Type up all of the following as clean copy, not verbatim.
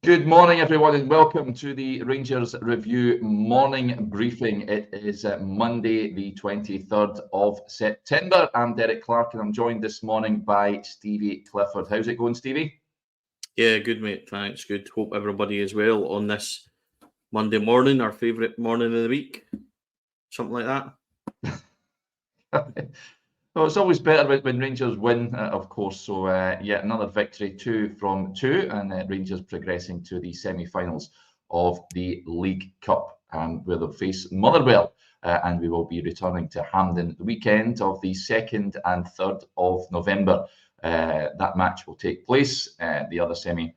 Good morning, everyone, and welcome to the Rangers Review morning briefing. It is Monday, the 23rd of September. I'm Derek Clark, and I'm joined this morning by Stevie Clifford. How's it going, Stevie? Yeah, good, mate. Thanks. Good. Hope everybody is well on this Monday morning, our favourite morning of the week. Something like that. Well, it's always better when Rangers win, of course. So, yet another victory, 2 from 2, and Rangers progressing to the semi-finals of the League Cup, where they'll face Motherwell, and we will be returning to Hampden the weekend of the 2nd and 3rd of November. That match will take place. The other semi,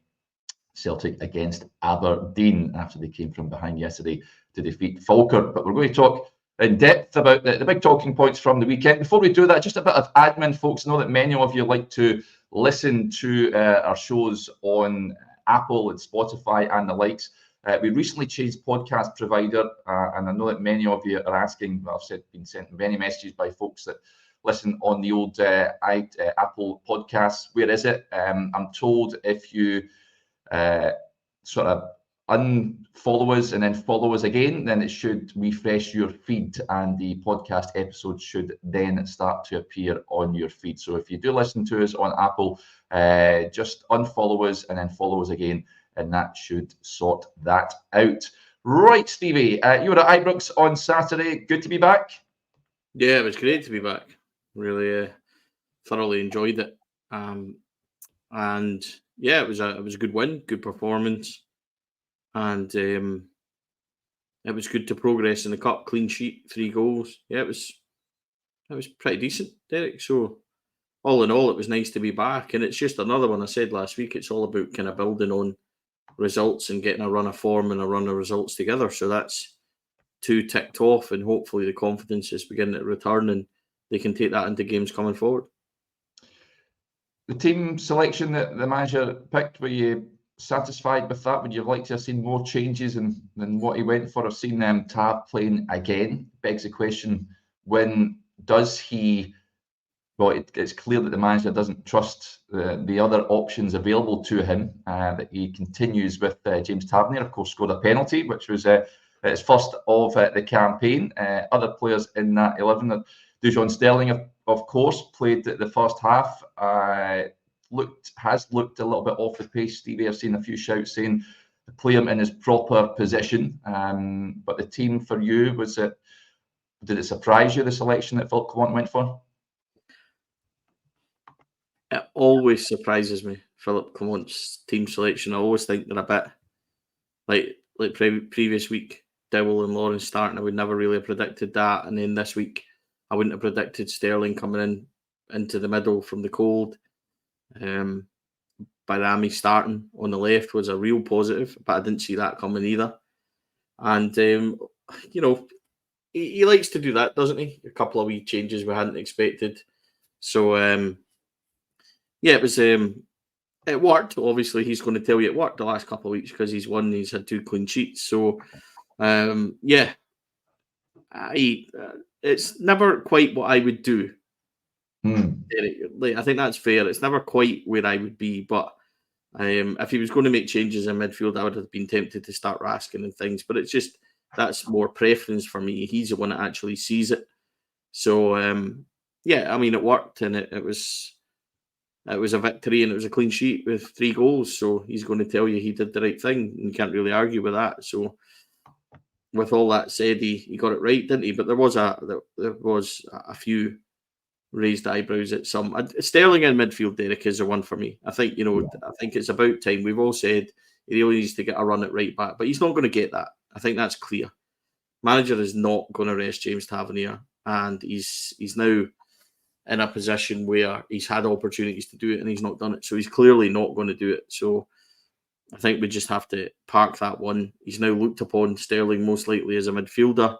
Celtic against Aberdeen, after they came from behind yesterday to defeat Falkirk. But we're going to talk in depth about the big talking points from the weekend. Before we do that, just a bit of admin, folks. I know that many of you like to listen to our shows on Apple and Spotify and the likes. We recently changed podcast provider, and I know that many of you are asking. Well, I've been sent many messages by folks that listen on the old Apple podcasts. Where is it? I'm told if you sort of unfollow us and then follow us again, then it should refresh your feed and the podcast episode should then start to appear on your feed. So if you do listen to us on Apple, just unfollow us and then follow us again, and that should sort that out. Right, Stevie, you were at Ibrox on Saturday. Good to be back. Yeah, it was great to be back. Really thoroughly enjoyed it. And yeah, it was a good win, good performance. And it was good to progress in the cup. Clean sheet, 3 goals. Yeah, it was pretty decent, Derek. So all in all, it was nice to be back. And it's just another one. I said last week, it's all about kind of building on results and getting a run of form and a run of results together. So that's 2 ticked off, and hopefully the confidence is beginning to return and they can take that into games coming forward. The team selection that the manager picked, were you satisfied with that? Would you have liked to have seen more changes than what he went for? I've seen Tab playing again. Begs the question, when does he? Well, it's clear that the manager doesn't trust the other options available to him. That he continues with James Tavernier, of course, scored a penalty, which was his first of the campaign. Other players in that 11, Dujon Sterling, of course, played the first half. Has looked a little bit off the pace. Stevie, I've seen a few shouts saying to play him in his proper position. But the team for you, did it surprise you, the selection that Philip Clement went for? It always surprises me, Philip Clement's team selection. I always think they're a bit like previous week, Dowell and Lawrence starting. I would never really have predicted that. And then this week, I wouldn't have predicted Sterling coming into the middle from the cold. Bayrami starting on the left was a real positive, but I didn't see that coming either. And, he likes to do that, doesn't he? A couple of wee changes we hadn't expected. So, yeah, it worked. Obviously, he's going to tell you it worked the last couple of weeks because he's won. He's had 2 clean sheets. So, it's never quite what I would do. I think that's fair. It's never quite where I would be, but if he was going to make changes in midfield, I would have been tempted to start Raskin and things. But it's just that's more preference for me. He's the one that actually sees it. So it worked, and it was a victory, and it was a clean sheet with 3 goals. So he's going to tell you he did the right thing. You can't really argue with that. So with all that said, he got it right, didn't he? But there was a few raised eyebrows at some. Sterling in midfield, Derek, is the one for me. I think I think it's about time. We've all said he really needs to get a run at right back, but he's not going to get that. I think that's clear. Manager is not going to rest James Tavernier, and he's now in a position where he's had opportunities to do it and he's not done it. So he's clearly not going to do it. So I think we just have to park that one. He's now looked upon, Sterling, most likely as a midfielder,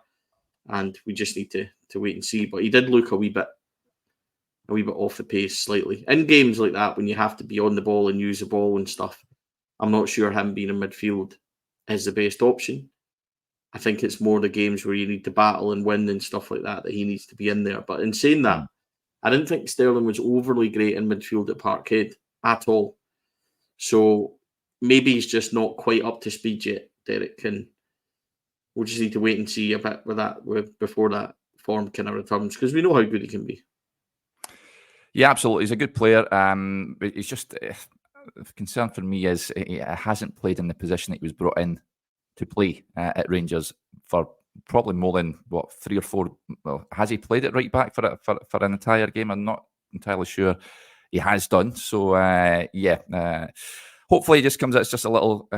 and we just need to wait and see. But he did look a wee bit off the pace slightly. In games like that, when you have to be on the ball and use the ball and stuff, I'm not sure him being in midfield is the best option. I think it's more the games where you need to battle and win and stuff like that he needs to be in there. But in saying that, I didn't think Sterling was overly great in midfield at Parkhead at all. So maybe he's just not quite up to speed yet, Derek, and we'll just need to wait and see a bit before that form kind of returns, because we know how good he can be. Yeah, absolutely. He's a good player. But he's just the concern for me is he hasn't played in the position that he was brought in to play at Rangers for probably more than 3 or 4. Well, has he played at right back for an entire game? I'm not entirely sure he has done. So hopefully he just comes out. It's just a little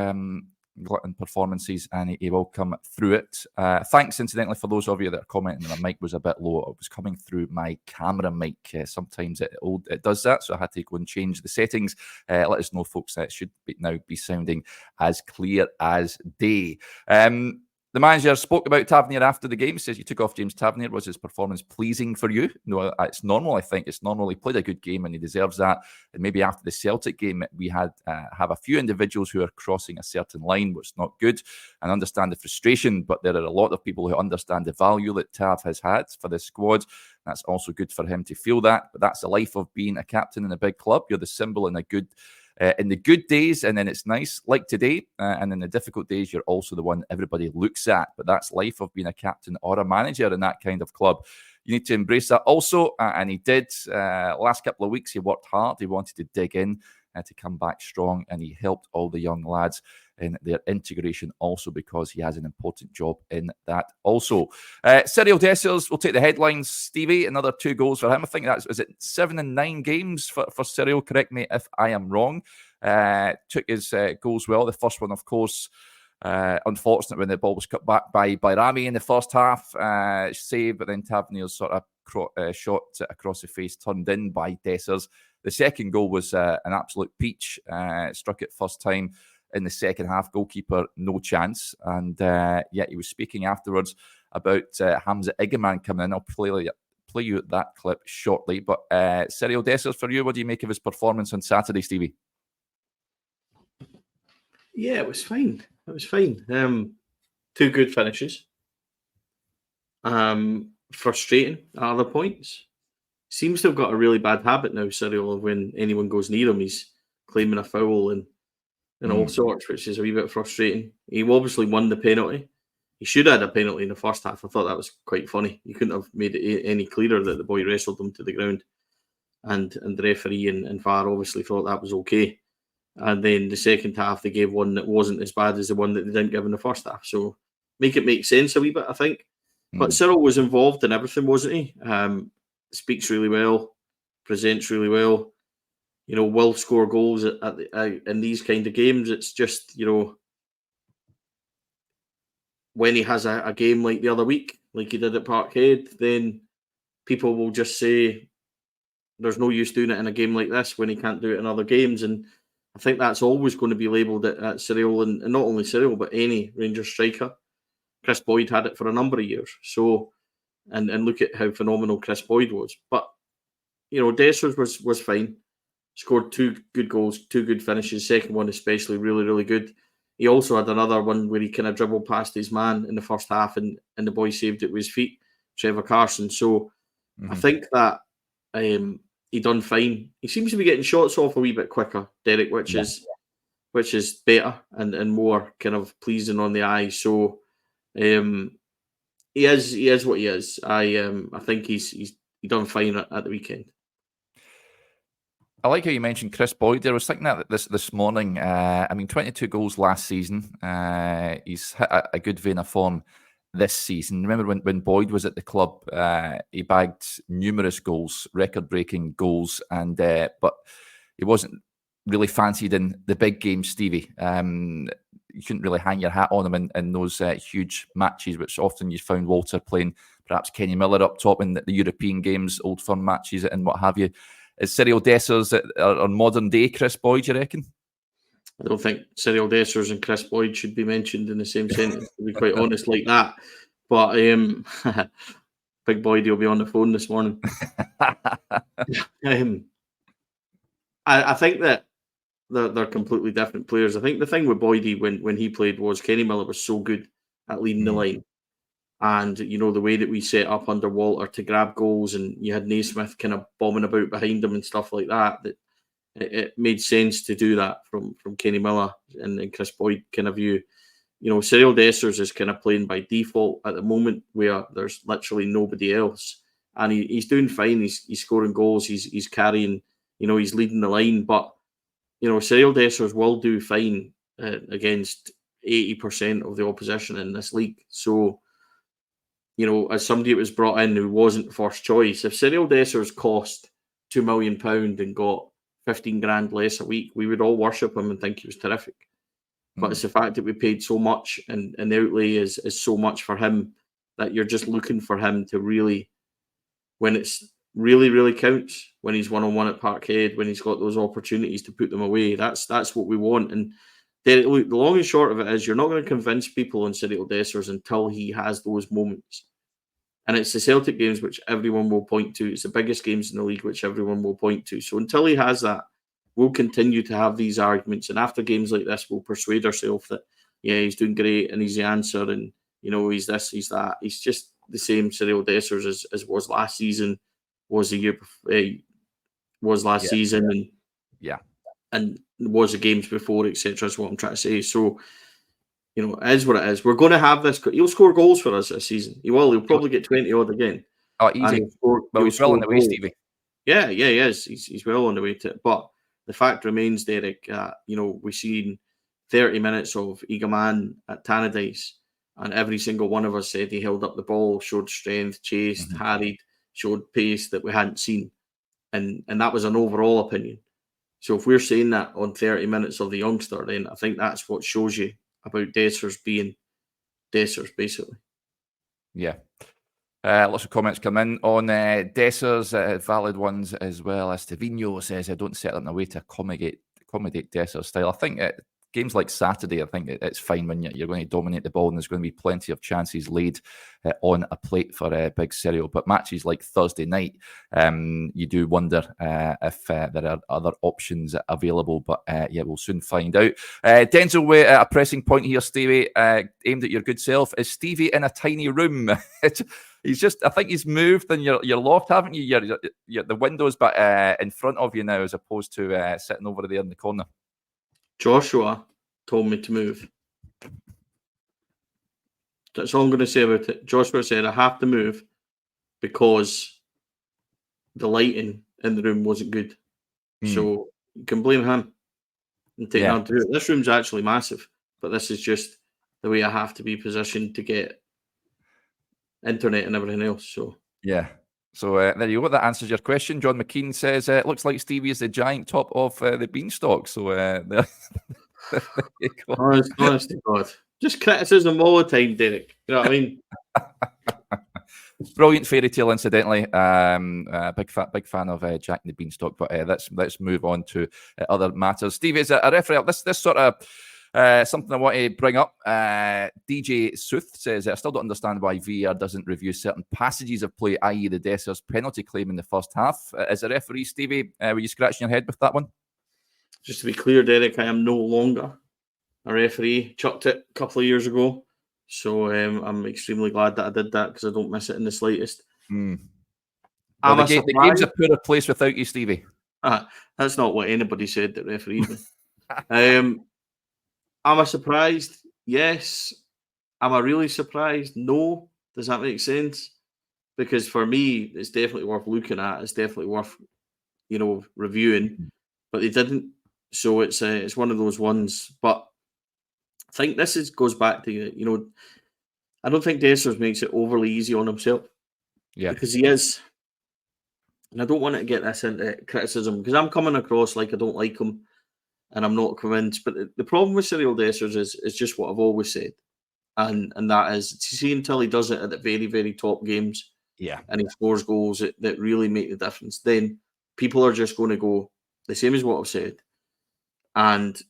glutton performances, and he will come through it. Thanks, incidentally, for those of you that are commenting that my mic was a bit low. It was coming through my camera mic. Sometimes it does that, so I had to go and change the settings. Let us know, folks. That should now be sounding as clear as day. The manager spoke about Tavernier after the game. He says, you took off James Tavernier. Was his performance pleasing for you? No, it's normal. I think it's normal. He played a good game and he deserves that. And maybe after the Celtic game, we have a few individuals who are crossing a certain line, which is not good, and understand the frustration. But there are a lot of people who understand the value that Tav has had for this squad. That's also good for him to feel that. But that's the life of being a captain in a big club. You're the symbol in the good days, and then it's nice, like today, and in the difficult days, you're also the one everybody looks at. But that's life of being a captain or a manager in that kind of club. You need to embrace that also, and he did. Last couple of weeks, he worked hard. He wanted to dig in to come back strong, and he helped all the young lads in their integration also, because he has an important job in that also. Cyriel Dessers will take the headlines. Stevie, another 2 goals for him. I think is it 7 and 9 games for Cyriel? Correct me if I am wrong. Took his goals well. The first one, of course, unfortunate when the ball was cut back by Rami in the first half. Saved, but then Tavernier's sort of shot across the face turned in by Dessers. The second goal was an absolute peach. Struck it first time in the second half. Goalkeeper, no chance. And he was speaking afterwards about Hamza Igaman coming in. I'll play you that clip shortly. But Cyriel Dessers, for you, what do you make of his performance on Saturday, Stevie? Yeah, it was fine. It was fine. 2 good finishes. Frustrating at other points. Seems to have got a really bad habit now, Cyriel, of when anyone goes near him, he's claiming a foul and all sorts, which is a wee bit frustrating. He obviously won the penalty. He should have had a penalty in the first half. I thought that was quite funny. You couldn't have made it any clearer that the boy wrestled him to the ground. And the referee and VAR obviously thought that was okay. And then the second half, they gave one that wasn't as bad as the one that they didn't give in the first half. So make it make sense a wee bit, I think. But Cyriel was involved in everything, wasn't he? Speaks really well, presents really well. Will score goals in these kind of games. It's just, when he has a game like the other week, like he did at Parkhead, then people will just say there's no use doing it in a game like this when he can't do it in other games. And I think that's always going to be labelled at Cyriel, and not only Cyriel, but any Rangers striker. Chris Boyd had it for a number of years. So, and look at how phenomenal Chris Boyd was. But, Dessers was fine. Scored 2 good goals, 2 good finishes. Second one especially really, really good. He also had another one where he kind of dribbled past his man in the first half, and the boy saved it with his feet, Trevor Carson. So I think that he done fine. He seems to be getting shots off a wee bit quicker, Derek, which is better and more kind of pleasing on the eye. So he is what he is. I think he done fine at the weekend. I like how you mentioned Chris Boyd there. I was thinking that this morning. 22 goals last season. He's hit a good vein of form this season. Remember when Boyd was at the club, he bagged numerous goals, record-breaking goals, and but he wasn't really fancied in the big games, Stevie. You couldn't really hang your hat on him in those huge matches, which often you found Walter playing perhaps Kenny Miller up top in the European games, Old Firm matches and what have you. Is Cyriel Dessers on modern day Chris Boyd, you reckon? I don't think Cyriel Dessers and Chris Boyd should be mentioned in the same sentence, to be quite honest, like that. But Big Boyd will be on the phone this morning. I think that they're completely different players. I think the thing with Boydie when he played was Kenny Miller was so good at leading the line. And, the way that we set up under Walter to grab goals, and you had Naismith kind of bombing about behind him and stuff like that it made sense to do that from Kenny Miller and Chris Boyd kind of view. You know, Cyriel Dessers is kind of playing by default at the moment, where there's literally nobody else, and he's doing fine. He's scoring goals. He's carrying. You know, he's leading the line. But you know, Cyriel Dessers will do fine against 80% of the opposition in this league. So, you know, as somebody that was brought in who wasn't first choice, if Cyriel Dessers cost £2 million and got 15 grand less a week, we would all worship him and think he was terrific. But it's the fact that we paid so much and the outlay is so much for him that you're just looking for him to really, when it's really, really counts, when he's one-on-one at Parkhead, when he's got those opportunities to put them away, that's what we want. And the long and short of it is you're not going to convince people on Cyriel Dessers until he has those moments. And it's the Celtic games which everyone will point to. It's the biggest games in the league which everyone will point to. So until he has that, we'll continue to have these arguments. And after games like this, we'll persuade ourselves that, yeah, he's doing great and he's the answer. And, you know, he's this, he's that. He's just the same Cyriel Dessers as was last season, was the year before, was last season. And was the games before, etc. is what I'm trying to say. So, you know, it is what it is. We're going to have this. He'll score goals for us this season. He will. He'll probably get 20 odd again. Oh, easy. But he's well on the way, Stevie. Yeah, he is. He's well on the way to it. But the fact remains, Derek, you know, we've seen 30 minutes of Eagleman at Tannadice, and every single one of us said he held up the ball, showed strength, chased, harried, showed pace that we hadn't seen. And that was an overall opinion. So if we're saying that on 30 minutes of the youngster, then I think that's what shows you about Dessers being Dessers, basically. Yeah. Lots of comments come in on Dessers, valid ones as well. As Stevie says, I don't set up in a way to accommodate Dessers' style. I think games like Saturday, I think it's fine when you're going to dominate the ball and there's going to be plenty of chances laid on a plate for Big Cyriel. But matches like Thursday night, you do wonder if there are other options available. But yeah, we'll soon find out. Denzel, at a pressing point here, Stevie, aimed at your good self. Is Stevie in a tiny room? He's just, I think he's moved in your loft, haven't you? The window's but in front of you now, as opposed to sitting over there in the corner. Joshua told me to move. That's all I'm going to say about it. Joshua said I have to move because the lighting in the room wasn't good. So you can blame him and take that to it. This room's actually massive, but this is just the way I have to be positioned to get internet and everything else. So yeah. So there you go. That answers your question. John McKean says, it looks like Stevie is the giant top of the beanstalk. So there you go. Honest to God. Just criticism all the time, Derek. You know what I mean? Brilliant fairy tale, incidentally. Big fan of Jack and the Beanstalk. But let's move on to other matters. Stevie, is a referee. This sort of something I want to bring up. DJ Sooth says, I still don't understand why VAR doesn't review certain passages of play, i.e. the Dessers penalty claim in the first half. As a referee, Stevie, were you scratching your head with that one? Just to be clear, Derek, I am no longer a referee. Chucked it a couple of years ago. So I'm extremely glad that I did that because I don't miss it in the slightest. Well, the game's a poorer place without you, Stevie. That's not what anybody said that referees. Am I surprised? Yes. Am I really surprised? No. Does that make sense? Because for me, it's definitely worth looking at. It's definitely worth, reviewing. But they didn't. So it's one of those ones. But I think this goes back to, I don't think Dessers makes it overly easy on himself. Yeah. Because he is. And I don't want to get this into criticism because I'm coming across like I don't like him. And I'm not convinced. But the problem with Cyriel Dessers is just what I've always said. And that is, see, until he does it at the very, very top games, and he scores goals that really make the difference, then people are just going to go the same as what I've said. And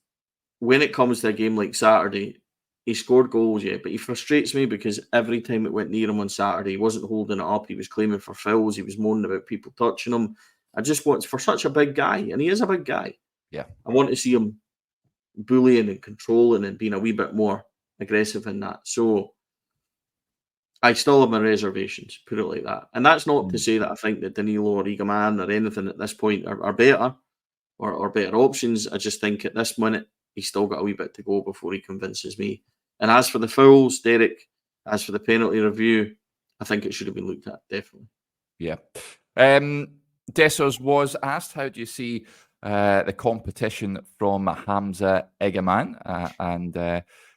when it comes to a game like Saturday, he scored goals, but he frustrates me because every time it went near him on Saturday, he wasn't holding it up. He was claiming for fouls. He was moaning about people touching him. I just want, for such a big guy, and he is a big guy, I want to see him bullying and controlling and being a wee bit more aggressive in that. So I still have my reservations, put it like that. And that's not to say that I think that Danilo or Eagleman or anything at this point are better. or better options. I just think at this minute, he's still got a wee bit to go before he convinces me. And as for the fouls, Derek, as for the penalty review, I think it should have been looked at, definitely. Yeah. Dessers was asked, how do you see the competition from Hamza Egeman? And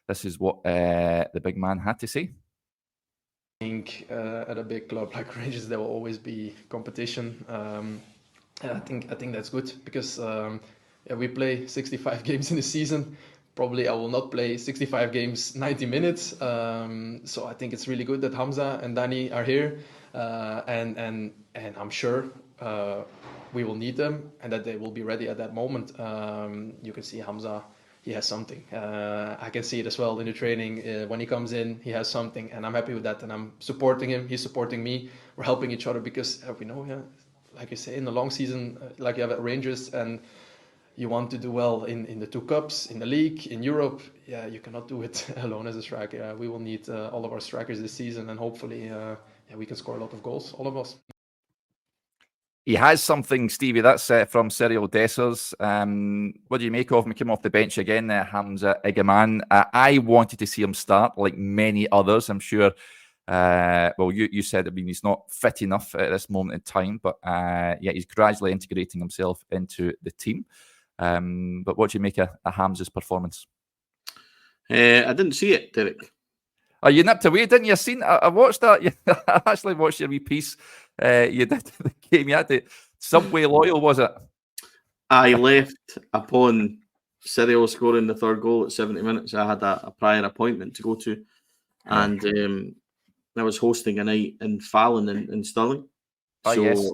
this is what the big man had to say. I think at a big club like Rangers, there will always be competition. And I think that's good because we play 65 games in a season. Probably I will not play 65 games, 90 minutes. So I think it's really good that Hamza and Danny are here, and I'm sure we will need them and that they will be ready at that moment. You can see Hamza. He has something. I can see it as well in the training. When he comes in, he has something, and I'm happy with that. And I'm supporting him. He's supporting me. We're helping each other because we know, like you say, in the long season, like you have at Rangers, and you want to do well in the 2 cups, in the league, in Europe. Yeah, you cannot do it alone as a striker. We will need all of our strikers this season, and hopefully, we can score a lot of goals, all of us. He has something, Stevie. That's from Cyriel Dessers. What do you make of him? He came off the bench again, Hamza Egeman. I wanted to see him start, like many others, I'm sure. Well, you said, I mean, he's not fit enough at this moment in time, but yeah, he's gradually integrating himself into the team. But what do you make of Hamza's performance? I didn't see it, Derek. Oh, you nipped away, didn't you? I watched that. I actually watched your wee piece you did the game. You had to Subway Loyal, was it? I left upon Cyriel scoring the 3rd goal at 70 minutes. I had a prior appointment to go to, and I was hosting a night in Fallon in Stirling. Oh, so yes.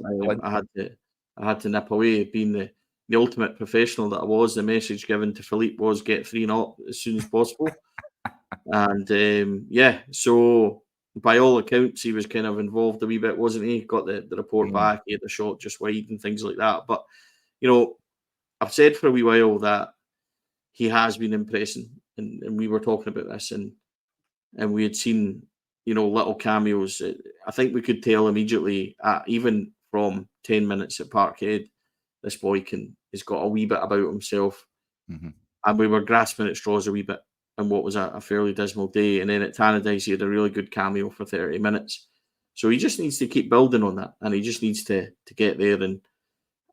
I had to nip away. Being the ultimate professional that I was, the message given to Philippe was get 3-0 as soon as possible. And yeah, so by all accounts, he was kind of involved a wee bit, wasn't he? Got the report back, he had the shot just wide and things like that. But, you know, I've said for a wee while that he has been impressing, and we were talking about this, and we had seen, you know, little cameos. I think we could tell immediately, even from 10 minutes at Parkhead, this boy has got a wee bit about himself. And we were grasping at straws a wee bit and what was a fairly dismal day. And then at Tannadice, he had a really good cameo for 30 minutes. So he just needs to keep building on that, and he just needs to get there. And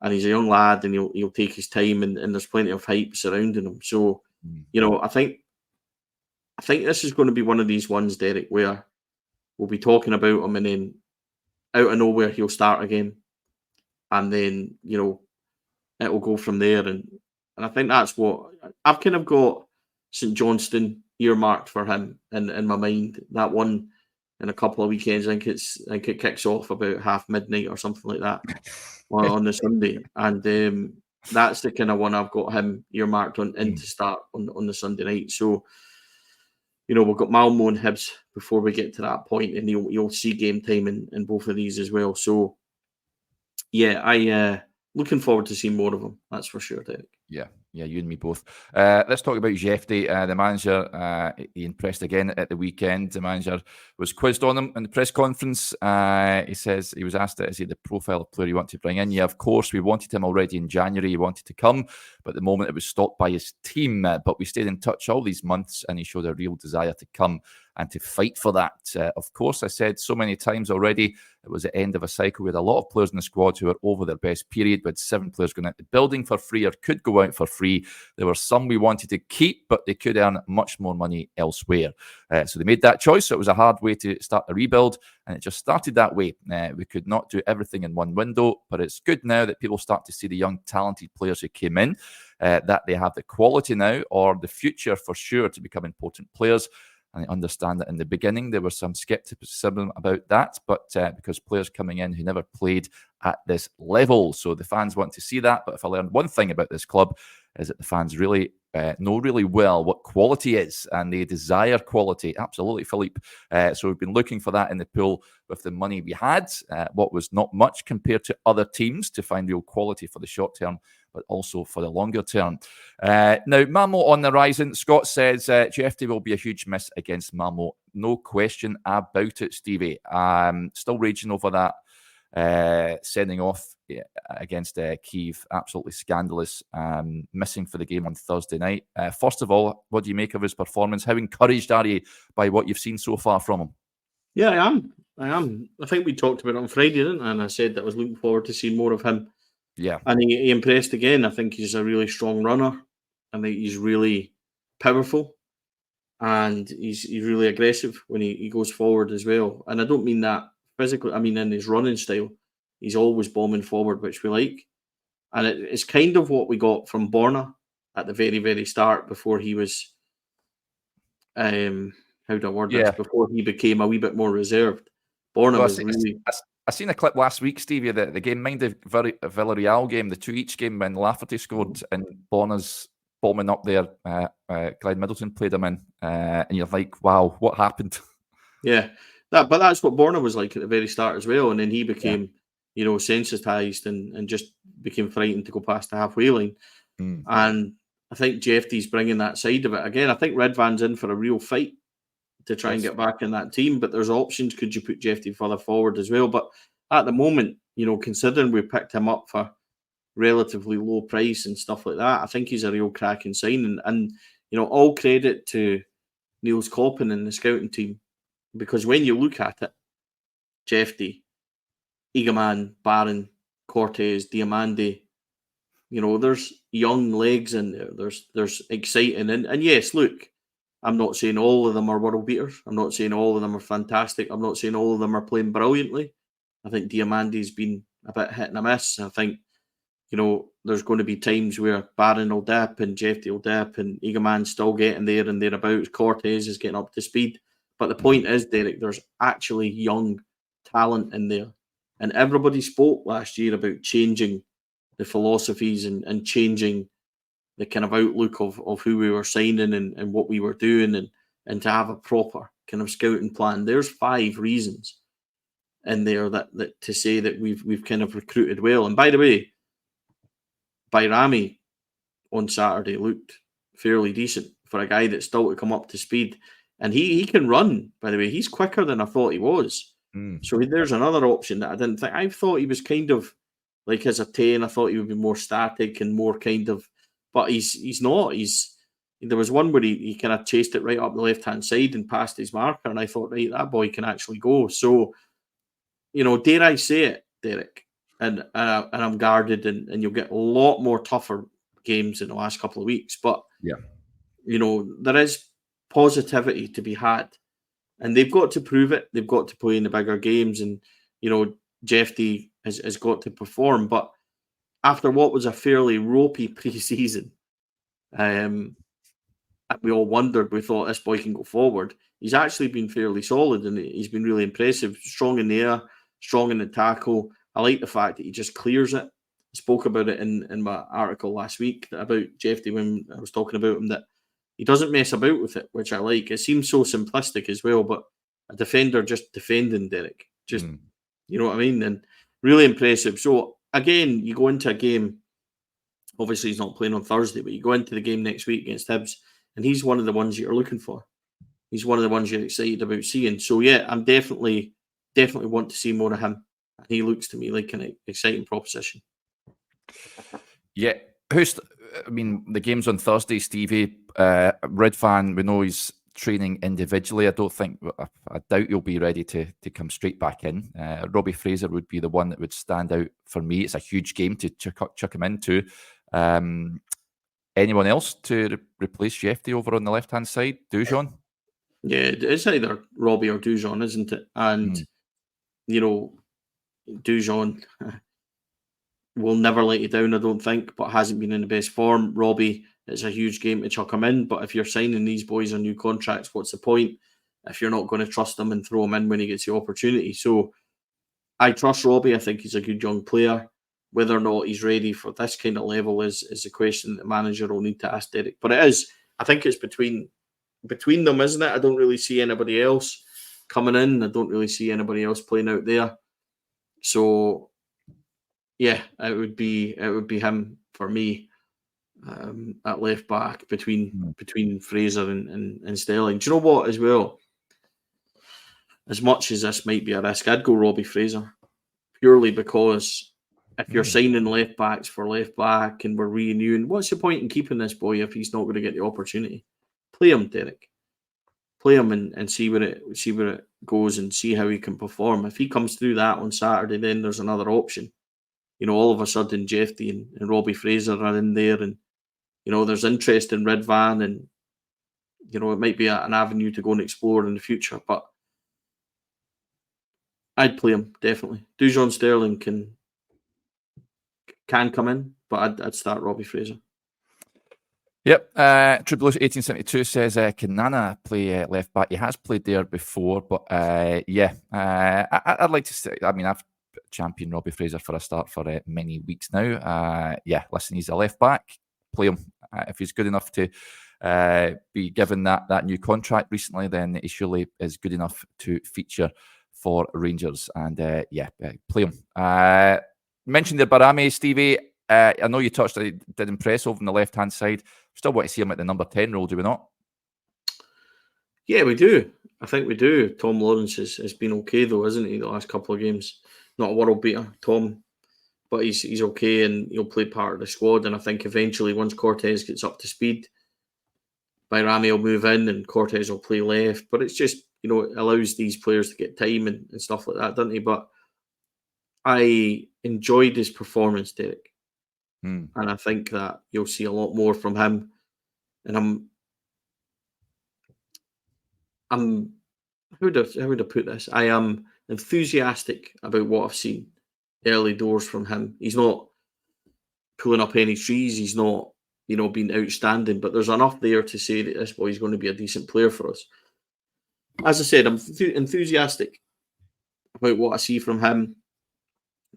he's a young lad, and he'll take his time, and there's plenty of hype surrounding him. So, you know, I think this is going to be one of these ones, Derek, where we'll be talking about him, and then out of nowhere he'll start again, and then, you know, it will go from there. And I think that's what I've kind of got St Johnstone earmarked for him in my mind. That one in a couple of weekends, I think it kicks off about midnight or something like that on the Sunday, and that's the kind of one I've got him earmarked on to start on the Sunday night. So, you know, we've got Malmo and Hibs before we get to that point, and you'll see game time in both of these as well. So, yeah, I looking forward to seeing more of them. That's for sure, Derek. Yeah, you and me both. Let's talk about Jefte, the manager. He impressed again at the weekend. The manager was quizzed on him in the press conference. He says he was asked, is he the profile of player you want to bring in? Yeah, of course. We wanted him already in January. He wanted to come, but at the moment it was stopped by his team. But we stayed in touch all these months, and he showed a real desire to come and to fight for that. Of course, I said so many times already, it was the end of a cycle. We had a lot of players in the squad who were over their best period. We had 7 players going out the building for free or could go out for free. There were some we wanted to keep, but they could earn much more money elsewhere. So they made that choice. So it was a hard way to start the rebuild, and it just started that way. We could not do everything in one window, but it's good now that people start to see the young, talented players who came in, that they have the quality now or the future for sure to become important players. And I understand that in the beginning there was some skepticism about that, but because players coming in who never played at this level. So the fans want to see that. But if I learned one thing about this club, is that the fans really know really well what quality is, and they desire quality. Absolutely, Philippe. So we've been looking for that in the pool with the money we had, what was not much compared to other teams, to find real quality for the short term, but also for the longer term. Now, Malmo on the horizon. Scott says Jefte will be a huge miss against Malmo. No question about it, Stevie. Still raging over that Sending off against Kyiv, absolutely scandalous. Missing for the game on Thursday night. First of all, what do you make of his performance? How encouraged are you by what you've seen so far from him? Yeah, I am. I think we talked about it on Friday, didn't I? And I said that I was looking forward to seeing more of him. Yeah. And he impressed again. I think he's a really strong runner. I think he's really powerful. And he's really aggressive when he goes forward as well. And I don't mean that physically. I mean in his running style. He's always bombing forward, which we like. And it's kind of what we got from Borna at the very, very start before he was, how do I word this? Before he became a wee bit more reserved. Borna was really... I seen a clip last week, Stevie, the game, mind the Villarreal game, the 2-each game when Lafferty scored and Borna's bombing up there. Clyde Middleton played him in. And you're like, wow, what happened? Yeah, but that's what Borna was like at the very start as well. And then he became... sensitized and just became frightened to go past the halfway line. And I think Jefte's bringing that side of it. Again, I think Redvan's in for a real fight to try and get back in that team, but there's options. Could you put Jefte further forward as well? But at the moment, considering we picked him up for relatively low price and stuff like that, I think he's a real cracking signing. And all credit to Niels Koppen and the scouting team, because when you look at it, Jefte, Egeman, Baron, Cortez, Diamande, there's young legs in there. There's exciting. And yes, look, I'm not saying all of them are world beaters. I'm not saying all of them are fantastic. I'm not saying all of them are playing brilliantly. I think Diamande's been a bit hit and a miss. I think, there's going to be times where Baron will dip and Jefte will dip and Egeman's still getting there and thereabouts. Cortez is getting up to speed. But the point is, Derek, there's actually young talent in there. And everybody spoke last year about changing the philosophies and changing the kind of outlook of who we were signing and what we were doing and to have a proper kind of scouting plan. There's 5 reasons in there that to say that we've kind of recruited well. And by the way, Bayrami on Saturday looked fairly decent for a guy that's still to come up to speed. And he can run, by the way. He's quicker than I thought he was. So there's another option that I didn't think. I thought he was kind of like as a 10. I thought he would be more static and more kind of, but he's not. There was one where he kind of chased it right up the left hand side and passed his marker, and I thought, right, that boy can actually go. So, dare I say it, Derek? And I'm guarded, and you'll get a lot more tougher games in the last couple of weeks. But there is positivity to be had. And they've got to prove it. They've got to play in the bigger games. And, Jefte has got to perform. But after what was a fairly ropey pre-season, we all wondered, we thought this boy can go forward. He's actually been fairly solid and he's been really impressive. Strong in the air, strong in the tackle. I like the fact that he just clears it. I spoke about it in my article last week about Jefte when I was talking about him, that he doesn't mess about with it, which I like. It seems so simplistic as well, but a defender just defending, Derek. Just, you know what I mean? And really impressive. So, again, you go into a game, obviously he's not playing on Thursday, but you go into the game next week against Hibs, and he's one of the ones you're looking for. He's one of the ones you're excited about seeing. So, yeah, I'm definitely want to see more of him. He looks to me like an exciting proposition. Yeah. The game's on Thursday, Stevie. Red fan, we know he's training individually. I doubt he'll be ready to come straight back in. Robbie Fraser would be the one that would stand out for me. It's a huge game to chuck him into. Anyone else to replace Jefte over on the left-hand side? Dujon? Yeah, it's either Robbie or Dujon, isn't it? And, Dujon will never let you down, I don't think, but hasn't been in the best form. Robbie, it's a huge game to chuck him in, but if you're signing these boys on new contracts, what's the point if you're not going to trust them and throw him in when he gets the opportunity? So I trust Robbie. I think he's a good young player. Whether or not he's ready for this kind of level is a question that the manager will need to ask Derek. But it is, I think it's between them, isn't it? I don't really see anybody else coming in. I don't really see anybody else playing out there. So yeah, it would be him for me at left back between Fraser and Sterling. Do you know what, as well? As much as this might be a risk, I'd go Robbie Fraser, purely because if you're signing left backs for left back and we're renewing, what's the point in keeping this boy if he's not going to get the opportunity? Play him, Derek. Play him and see where it goes and see how he can perform. If he comes through that on Saturday, then there's another option. All of a sudden Jefte and Robbie Fraser are in there, and there's interest in Ridvan, and it might be an avenue to go and explore in the future. But I'd play him definitely. Dujon Sterling can come in, but I'd start Robbie Fraser. Yep. Triple 1872 says, can Nana play left back? He has played there before, but I'd like to say, I've championed Robbie Fraser for a start for many weeks now. Listen, he's a left back. Play him. If he's good enough to be given that new contract recently, then he surely is good enough to feature for Rangers. And play him. Mentioned there Barami, Stevie. I know you touched that he did impress over on the left-hand side. Still want to see him at the number 10 role, do we not? Yeah, we do. I think we do. Tom Lawrence has been okay, though, isn't he, the last couple of games? Not a world beater, Tom, but he's okay, and he'll play part of the squad. And I think eventually, once Cortez gets up to speed, Bayrami will move in and Cortez will play left. But it's just, it allows these players to get time and stuff like that, doesn't he? But I enjoyed his performance, Derek. And I think that you'll see a lot more from him. And I'm how would I put this? I am enthusiastic about what I've seen early doors from him. He's not pulling up any trees. He's not, been outstanding. But there's enough there to say that this boy's going to be a decent player for us. As I said, I'm enthusiastic about what I see from him.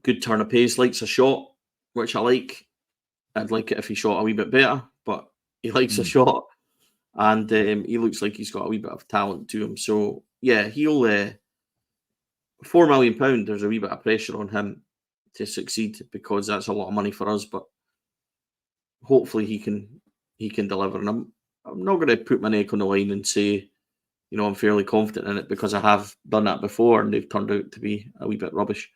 Good turn of pace, likes a shot, which I like. I'd like it if he shot a wee bit better, but he likes a shot, and he looks like he's got a wee bit of talent to him. So yeah, he'll £4 million. There's a wee bit of pressure on him to succeed because that's a lot of money for us. But hopefully he can deliver. And I'm not going to put my neck on the line and say, I'm fairly confident in it because I have done that before and they've turned out to be a wee bit rubbish.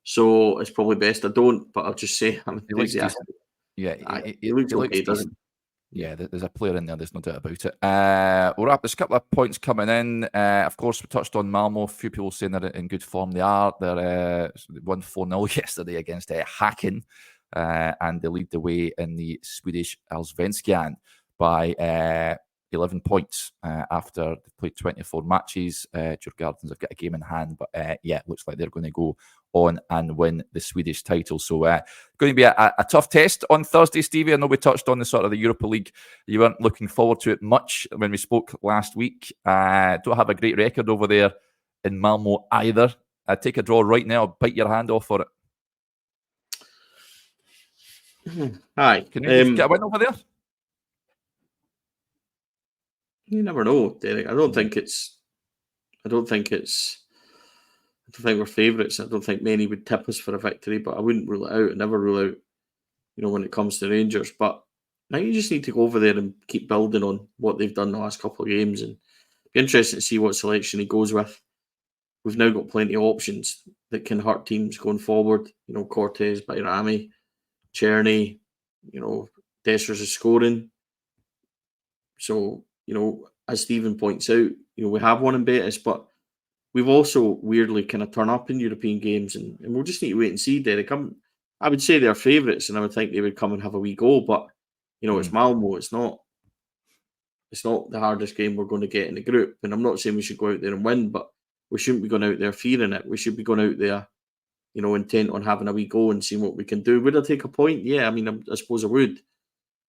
So it's probably best I don't. But I'll just say I'm enthusiastic. Yeah, he looks okay, doesn't he? Yeah, there's a player in there, there's no doubt about it. We'll wrap. There's a couple of points coming in. Of course, we touched on Malmo. A few people saying they're in good form. They are. They're won 4-0 yesterday against Häcken, and they lead the way in the Swedish Allsvenskan by 11 points after they've played 24 matches. Djurgårdens have got a game in hand, but it looks like they're going to go on and win the Swedish title. So going to be a tough test on Thursday, Stevie. I know we touched on the Europa League. You weren't looking forward to it much when we spoke last week. Don't have a great record over there in Malmo either. Take a draw right now, bite your hand off for it. Hi. Can you get a win over there? You never know, Derek. I don't think we're favourites. I don't think many would tip us for a victory, but I wouldn't rule it out. I never rule out, when it comes to Rangers. But now you just need to go over there and keep building on what they've done the last couple of games, and be interested to see what selection he goes with. We've now got plenty of options that can hurt teams going forward. Cortez, Bayrami, Czerny, Dessers is scoring. So, as Stephen points out, we have won in Betis, but we've also weirdly kind of turned up in European games, and we'll just need to wait and see, Derek. I would say they're favourites, and I would think they would come and have a wee go, but, it's Malmo. It's not the hardest game we're going to get in the group, and I'm not saying we should go out there and win, but we shouldn't be going out there fearing it. We should be going out there, intent on having a wee go and seeing what we can do. Would I take a point? Yeah, I suppose I would,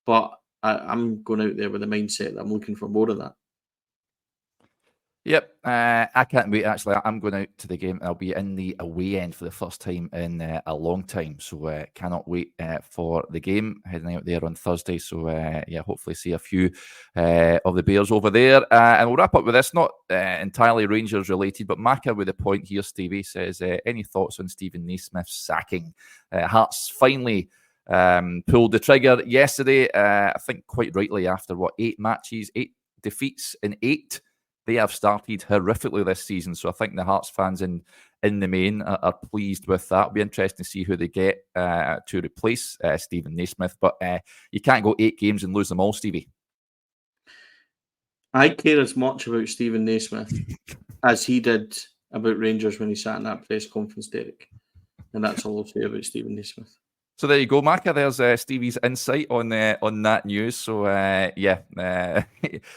but I'm going out there with the mindset that I'm looking for more of that. Yep, I can't wait. Actually, I'm going out to the game. I'll be in the away end for the first time in a long time. So cannot wait for the game. Heading out there on Thursday. So hopefully see a few of the Bears over there. And we'll wrap up with this, not entirely Rangers related, but Maka with a point here. Stevie says, any thoughts on Stephen Naismith's sacking? Hearts finally pulled the trigger yesterday. I think quite rightly after 8 matches, 8 defeats in 8. They have started horrifically this season, so I think the Hearts fans in in the main are pleased with that. It'll be interesting to see who they get to replace Stephen Naismith. But you can't go 8 games and lose them all, Stevie. I care as much about Stephen Naismith as he did about Rangers when he sat in that press conference, Derek. And that's all I'll say about Stephen Naismith. So there you go, Maka. There's Stevie's insight on that news. So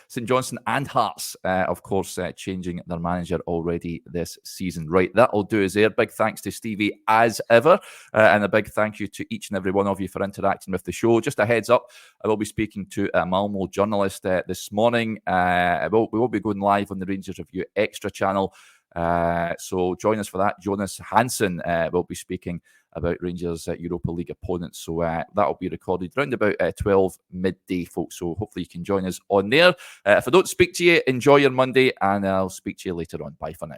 St Johnstone and Hearts, of course, changing their manager already this season. Right, that'll do us there. Big thanks to Stevie as ever, and a big thank you to each and every one of you for interacting with the show. Just a heads up, I will be speaking to a Malmo journalist this morning. We will be going live on the Rangers Review Extra channel. So join us for that. Jonas Hansen will be speaking about Rangers' Europa League opponents. So that'll be recorded around about 12 midday, folks. So hopefully you can join us on there. If I don't speak to you, enjoy your Monday, and I'll speak to you later on. Bye for now.